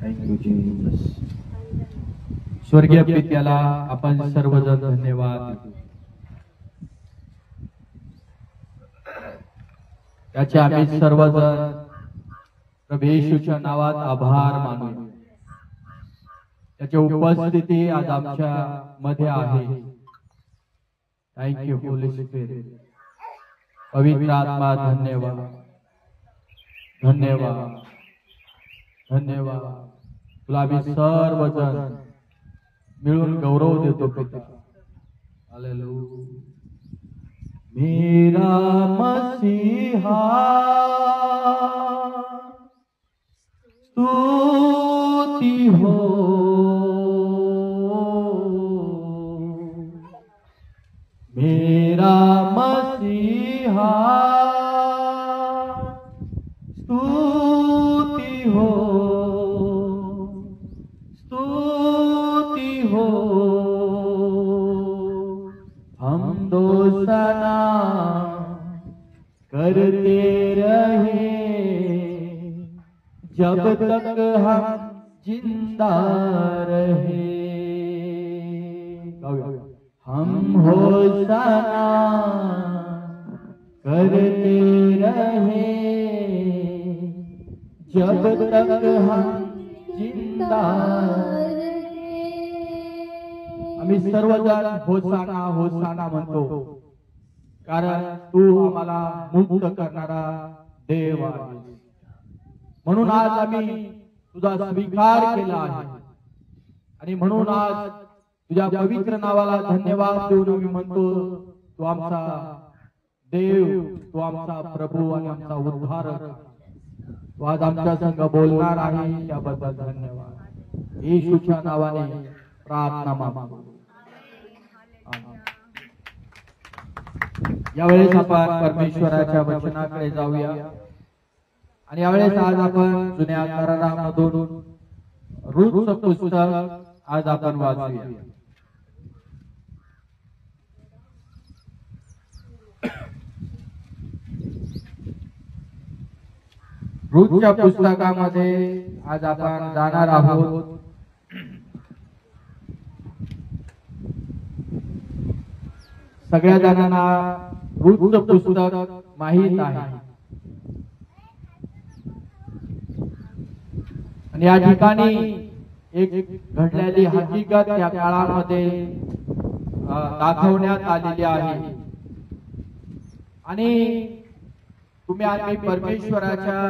Thank you Jesus. स्वर्गीय पित्याला आपण सर्वजण धन्यवाद. त्याचे आम्ही सर्वजण प्रभू येशूच्या नावात आभार मानू. त्याची उपस्थिती आज आमच्या मध्ये आहे. Thank you Holy spirit. पवित्र आत्मा धन्यवाद, धन्यवाद, धन्यवाद. तुला आम्ही सर्वजण मिळून गौरव देतो पिता. हालेलुया. मेरा मसीहा स्तुति हो, मेरा मसीहा स्तुति हो, स्तुति हो. हम दोसना करते रहे जब तक हम जिंदा रहे. हम होसना करते रहे जब तक हम जिंदा. आम्ही सर्वजण होसाना होसाना म्हणतो, कारण तू आम्हाला मुक्त करणारा देव आहे. म्हणून आज आम्ही तुझा स्वीकार केला आहे आणि म्हणून आज तुझ्या पवित्र नावाला धन्यवाद देऊन आम्ही म्हणतो, तू आमचा देव, तू आमचा प्रभू आणि आमचा उद्धारक. तू आज आमच्या संग बोलणार आहे, त्याबद्दल धन्यवाद. येशूच्या नावाने प्रार्थना मागतो. यावेळेस आपण परमेश्वराच्या वचनाकडे जाऊया आणि यावेळेस आज आपण जुन्या करारामधून रूतचं पुस्तक आज आपण वाचूया. रूतच्या पुस्तकामध्ये आज आपण जाणार आहोत. सगळ्या जणांना रूतचं पुस्तक माहित आहे आणि या ठिकाणी एक घडलेली हकीकत या काळामध्ये दाखवण्यात आलेली आहे आणि तुम्ही आम्ही परमेश्वराच्या